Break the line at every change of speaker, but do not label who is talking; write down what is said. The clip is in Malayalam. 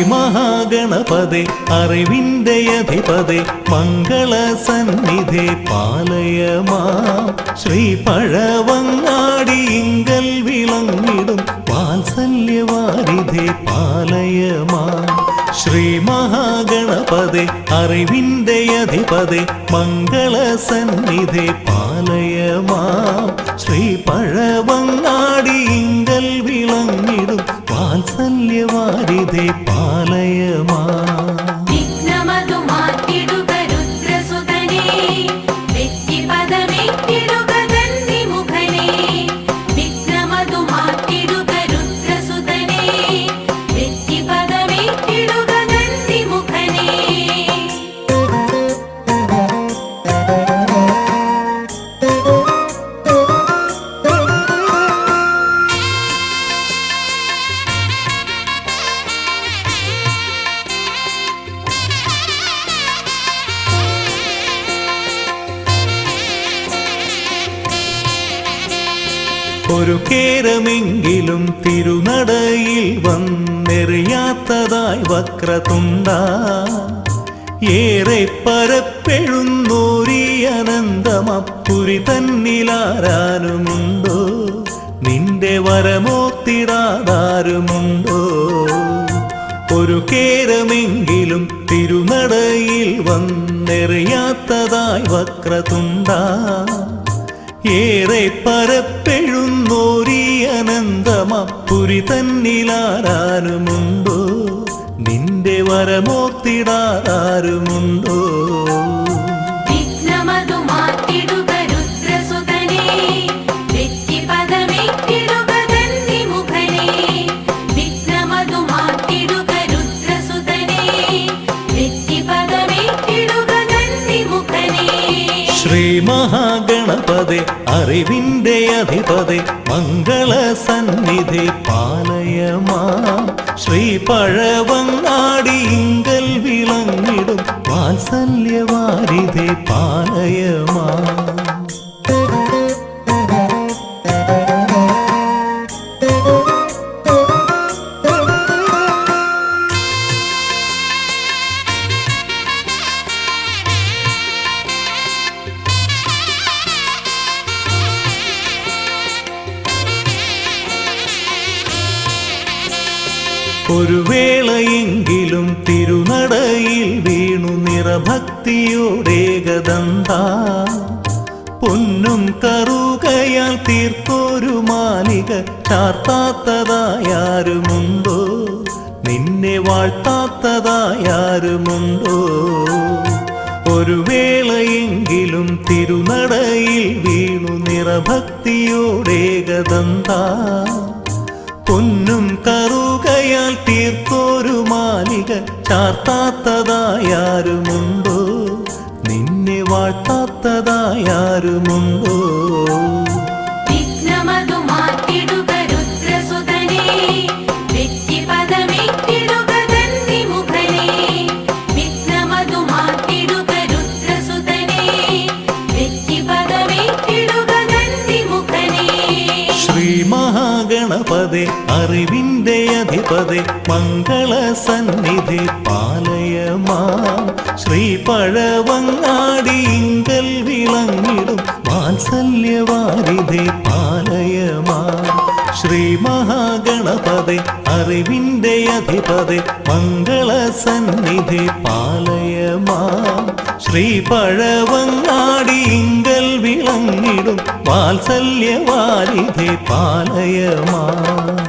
ശ്രീമഹാഗണപതേ അറിവിന്റെ അധിപതേ മംഗള സന്നിധേ പാലയമാം ശ്രീപഴവങ്ങാടി ഇങ്കൽ വിളങ്ങിടും വാത്സല്യവാരിധേ പാലയമാം ശ്രീമഹാഗണപതേ അറിവിന്റെ അധിപതേ മംഗള സന്നിധേ പാലയമാം ശ്രീപഴവങ്ങാടി ഇങ്കൽ വിളങ്ങിടും വാത്സല്യവാരിധേ പാലയമാം ഒരു കേരമെങ്കിലും തിരുനടയിൽ വന്നെറിയാത്തതായി വക്രതുണ്ട ഏറെ പരപ്പെഴുന്നോരി അനന്തമപ്പുരി തന്നിലാരാനുമുണ്ടോ നിന്റെ വരമോത്തിടാതാരുമുണ്ടോ ഒരു കേരമെങ്കിലും തിരുനടയിൽ വന്നെറിയാത്തതായി വക്രതുണ്ട ഏറെ പരപ്പെഴുന്നോരി അനന്തമപ്പുരി തന്നിലാരാനുമുണ്ടോ നിന്റെ വരമോത്തിടാരുമുണ്ടോ ശ്രീമഹാഗണപതേ അറിവിന്റെ അധിപതേ മംഗള സന്നിധി പാലയമാം ശ്രീപഴവങ്ങാടി ഇങ്കൽ വിളങ്ങിടും വാത്സല്യവാരിധേ പാലയമാം ഒരു വേളയെങ്കിലും തിരുനടയിൽ വീണു നിറഭക്തിയോടേകദന്ത പൊന്നും കറുകയാൽ തീർത്തൊരു മാലിക ചാർത്താത്തതായാരുമുണ്ടോ നിന്നെ വാഴ്ത്താത്തതായാരുമുണ്ടോ ഒരു വേളയെങ്കിലും തിരുനടയിൽ വീണു നിറഭക്തിയോടേകദന്ത പൊന്നും കറുകയാൽ തീർത്തൊരു മാലിക ചാർത്താത്തതായാരുമുണ്ടോ നിന്നെ വാഴ്ത്താത്തതായാരുമുണ്ടോ ശ്രീമഹാഗണപതേ അറിവിന്റെ അധിപതേ മംഗള സന്നിധി പാലയമാം ശ്രീപഴവങ്ങാടി ഇങ്കൽ വിളങ്ങിടും വാത്സല്യവാരിധേ പാലയമാം ശ്രീമഹാഗണപതേ അറിവിന്റെ അധിപതേ മംഗള സന്നിധി പാലയമാം ശ്രീപഴവങ്ങാടി ഇങ്കൽ വിളങ്ങിടും വാത്സല്യവാരിധേ പാലയമാം